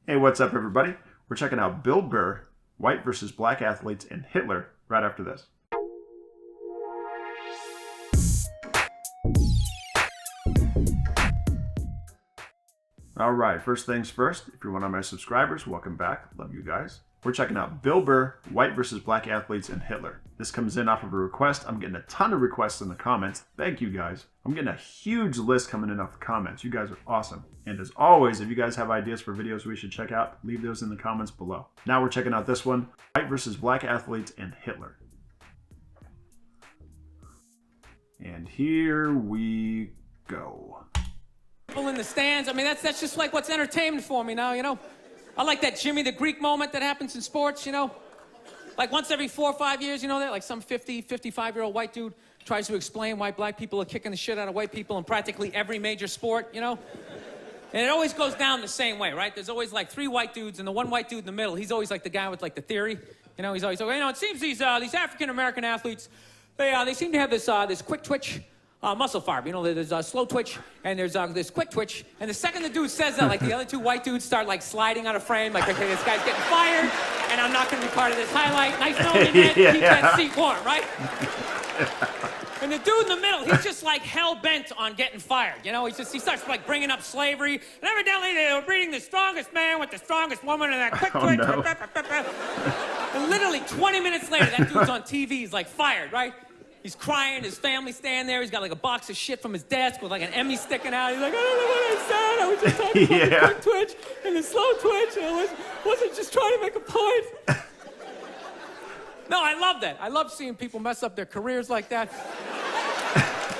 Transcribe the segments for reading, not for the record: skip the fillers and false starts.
Hey, what's up, everybody? We're checking out Bill Burr, White versus Black Athletes, and Hitler right after this. All right, first things first, if you're one of my subscribers, welcome back. Love you guys. We're checking out Bill Burr, White versus Black Athletes, and Hitler. This comes in off of a request. I'm getting a ton of requests in the comments. Thank you guys. I'm getting a huge list coming in off the comments. You guys are awesome. And as always, if you guys have ideas for videos we should check out, leave those in the comments below. Now we're checking out this one, White versus Black Athletes and Hitler. And here we go. People in the stands, I mean, that's just like what's entertainment for me now, you know? I like that Jimmy the Greek moment that happens in sports, you know? Like once every 4 or 5 years, you know that? Like some 50, 55-year-old white dude tries to explain why black people are kicking the shit out of white people in practically every major sport, you know? And it always goes down the same way, right? There's always like 3 white dudes, and the one white dude in the middle, he's always like the guy with like the theory. You know, he's always like, you know, it seems these African-American athletes, they seem to have this quick twitch muscle fiber. You know, there's a slow twitch, and there's this quick twitch. And the second the dude says that, like the other 2 white dudes start like sliding out of frame, like, okay, this guy's getting fired, and I'm not going to be part of this highlight. Nice knowing that. Keep that seat warm, right? And the dude in the middle, he's just like hell-bent on getting fired. You know, he starts like bringing up slavery. And evidently they were breeding the strongest man with the strongest woman and that quick twitch. No. And literally 20 minutes later, that dude's on TV. He's like fired, right? He's crying. His family's standing there. He's got like a box of shit from his desk with like an Emmy sticking out. He's like, I don't know what I said. I was just talking about the quick twitch and the slow twitch. And I wasn't just trying to make a point. No, I love that. I love seeing people mess up their careers like that.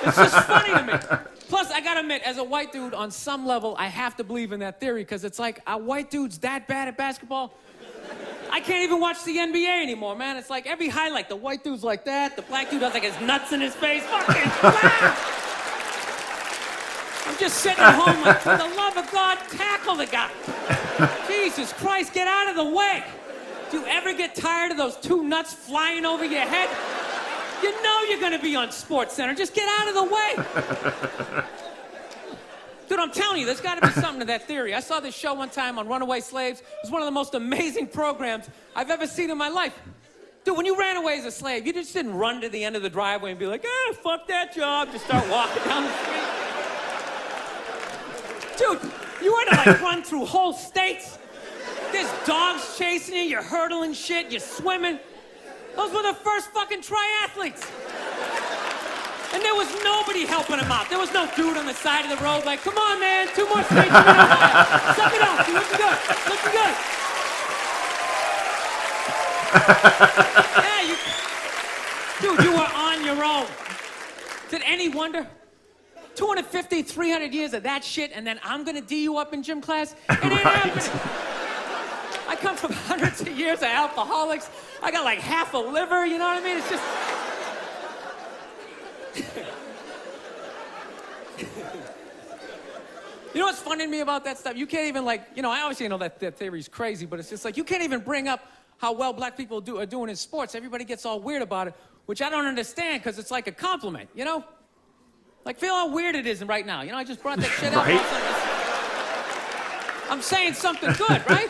It's just funny to me. Plus, I gotta admit, as a white dude, on some level, I have to believe in that theory, because it's like, are white dudes that bad at basketball? I can't even watch the NBA anymore, man. It's like every highlight, the white dude's like that, the black dude has like his nuts in his face. Fucking wow! I'm just sitting at home like, for the love of God, tackle the guy. Jesus Christ, get out of the way. Do you ever get tired of those 2 nuts flying over your head? You know you're gonna be on SportsCenter. Just get out of the way. Dude, I'm telling you, there's gotta be something to that theory. I saw this show one time on runaway slaves. It was one of the most amazing programs I've ever seen in my life. Dude, when you ran away as a slave, you just didn't run to the end of the driveway and be like, fuck that job. Just start walking down the street. Dude, you had to like run through whole states. There's dogs chasing you, you're hurdling shit, you're swimming. Those were the first fucking triathletes. And there was nobody helping them out. There was no dude on the side of the road like, come on, man, 2 more states. Suck it up. You looking good. Looking good. Yeah, dude, you were on your own. Is it any wonder? 250, 300 years of that shit, and then I'm gonna D you up in gym class? It ain't happening. I come from hundreds of years of alcoholics. I got like half a liver, you know what I mean? It's just... You know what's funny to me about that stuff? You can't even like, you know, I obviously know that theory's crazy, but it's just like, you can't even bring up how well black people are doing in sports. Everybody gets all weird about it, which I don't understand, because it's like a compliment, you know? Like, feel how weird it is right now. You know, I just brought that shit up. Right? I'm saying something good, right?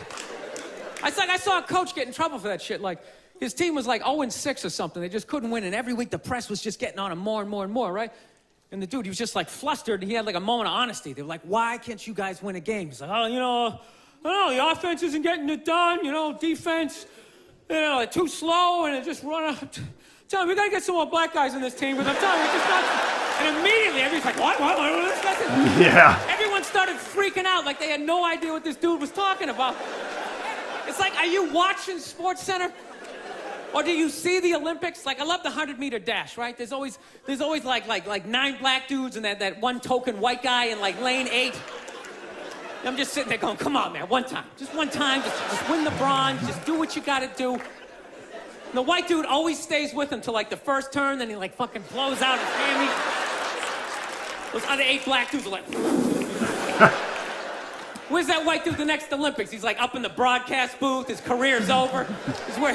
It's like I saw a coach get in trouble for that shit. Like, his team was like 0-6 or something. They just couldn't win, and every week the press was just getting on him more and more and more, right? And the dude, he was just like flustered, and he had like a moment of honesty. They were like, why can't you guys win a game? He's like, oh, you know, I don't know, the offense isn't getting it done, you know, defense, you know, they're too slow, and it just run up. Tell me, we gotta get some more black guys on this team, because I'm telling you, it's just not... And immediately, everybody's like, what? Yeah. Everyone started freaking out like they had no idea what this dude was talking about. It's like, are you watching SportsCenter? Or do you see the Olympics? Like, I love the 100-meter dash, right? There's always like 9 black dudes and that one token white guy in like lane 8. I'm just sitting there going, come on, man, one time. Just one time, just win the bronze, just do what you gotta do. And the white dude always stays with him till like the first turn, then he like fucking blows out his hammy. Those other 8 black dudes are like... Where's that white dude the next Olympics? He's like up in the broadcast booth, his career's over.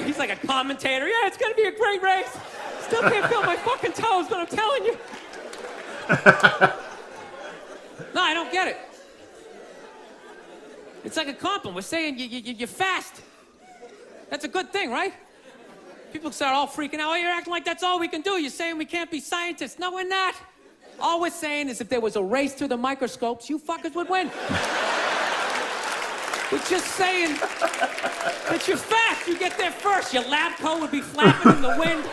He's like a commentator. Yeah, it's gonna be a great race. Still can't feel my fucking toes, but I'm telling you. No, I don't get it. It's like a compliment. We're saying you're fast. That's a good thing, right? People start all freaking out. Oh, you're acting like that's all we can do. You're saying we can't be scientists. No, we're not. All we're saying is if there was a race to the microscopes, you fuckers would win. We're just saying that you're fast. You get there first. Your lab coat would be flapping in the wind.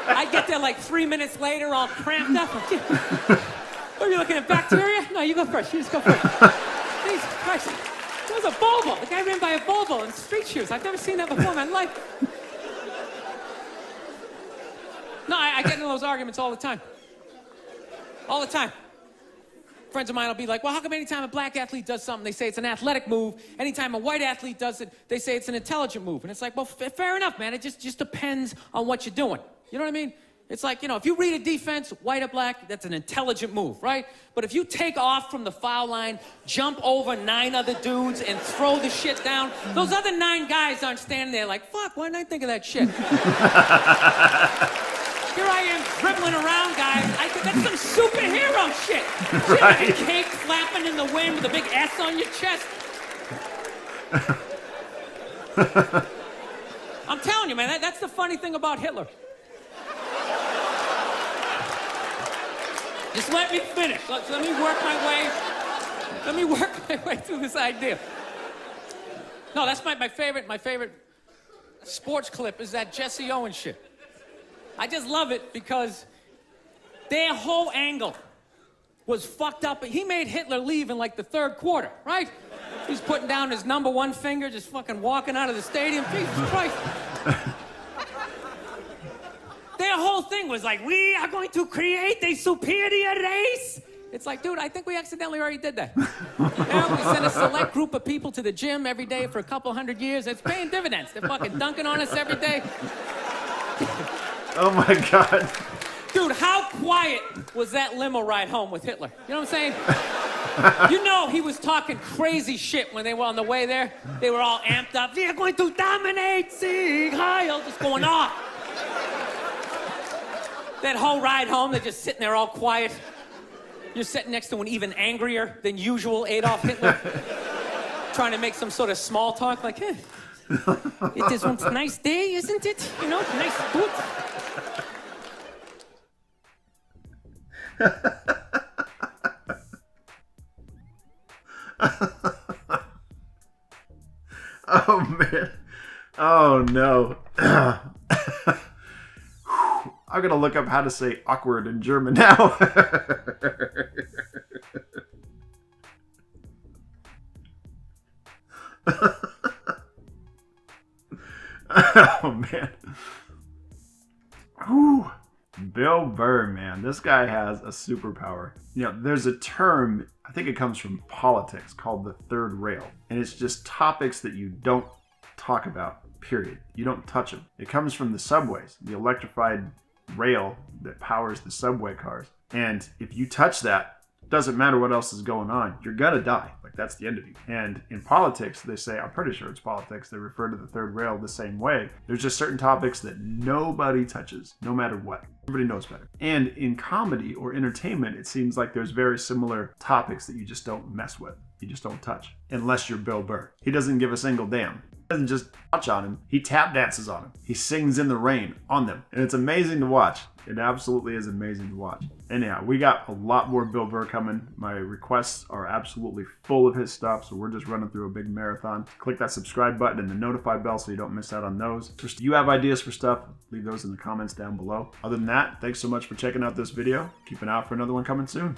I get there like 3 minutes later, all cramped up. What are you looking at, bacteria? No, you go first. You just go first. Jesus Christ. It was a Volvo. The guy ran by a Volvo in street shoes. I've never seen that before in my life. No, I get into those arguments all the time. All the time. Friends of mine will be like, well, how come anytime a black athlete does something, they say it's an athletic move? Anytime a white athlete does it, they say it's an intelligent move. And it's like, well, fair enough, man. It just depends on what you're doing. You know what I mean? It's like, you know, if you read a defense, white or black, that's an intelligent move, right? But if you take off from the foul line, jump over 9 other dudes, and throw the shit down, those other 9 guys aren't standing there like, fuck, why didn't I think of that shit? Here I am dribbling around, guys. That's some superhero shit. Right. Like a cape flapping in the wind with a big S on your chest. I'm telling you, man, that's the funny thing about Hitler. Just let me finish. Let me work my way through this idea. No, that's my favorite sports clip is that Jesse Owens shit. I just love it because their whole angle was fucked up. He made Hitler leave in like the 3rd quarter, right? He's putting down his number 1 finger, just fucking walking out of the stadium. Jesus Christ. Their whole thing was like, we are going to create a superior race. It's like, dude, I think we accidentally already did that. Yeah, we sent a select group of people to the gym every day for a couple hundred years. It's paying dividends. They're fucking dunking on us every day. Oh my God. Dude, how quiet was that limo ride home with Hitler? You know what I'm saying? You know he was talking crazy shit when they were on the way there. They were all amped up. We are going to dominate, Sieg Heil, just going off. That whole ride home, they're just sitting there all quiet. You're sitting next to an even angrier than usual Adolf Hitler, trying to make some sort of small talk, like, hey, it is one nice day, isn't it? You know, nice boot. Oh man. Oh no. I'm gonna look up how to say awkward in German now. Oh man. Whew. Bill Burr, man, this guy has a superpower. You know, there's a term, I think it comes from politics, called the third rail. And it's just topics that you don't talk about, period. You don't touch them. It comes from the subways, the electrified rail that powers the subway cars. And if you touch that, doesn't matter what else is going on, you're gonna die. Like, that's the end of you. And in politics, they say, I'm pretty sure it's politics, they refer to the third rail the same way. There's just certain topics that nobody touches, no matter what. Everybody knows better. And in comedy or entertainment, it seems like there's very similar topics that you just don't mess with. You just don't touch. Unless you're Bill Burr. He doesn't give a single damn. He doesn't just touch on him, he tap dances on him. He sings in the rain on them. And it's amazing to watch. It absolutely is amazing to watch. Anyhow, we got a lot more Bill Burr coming. My requests are absolutely full of his stuff, so we're just running through a big marathon. Click that subscribe button and the notify bell so you don't miss out on those. If you have ideas for stuff, leave those in the comments down below. Other than that, thanks so much for checking out this video. Keep an eye out for another one coming soon.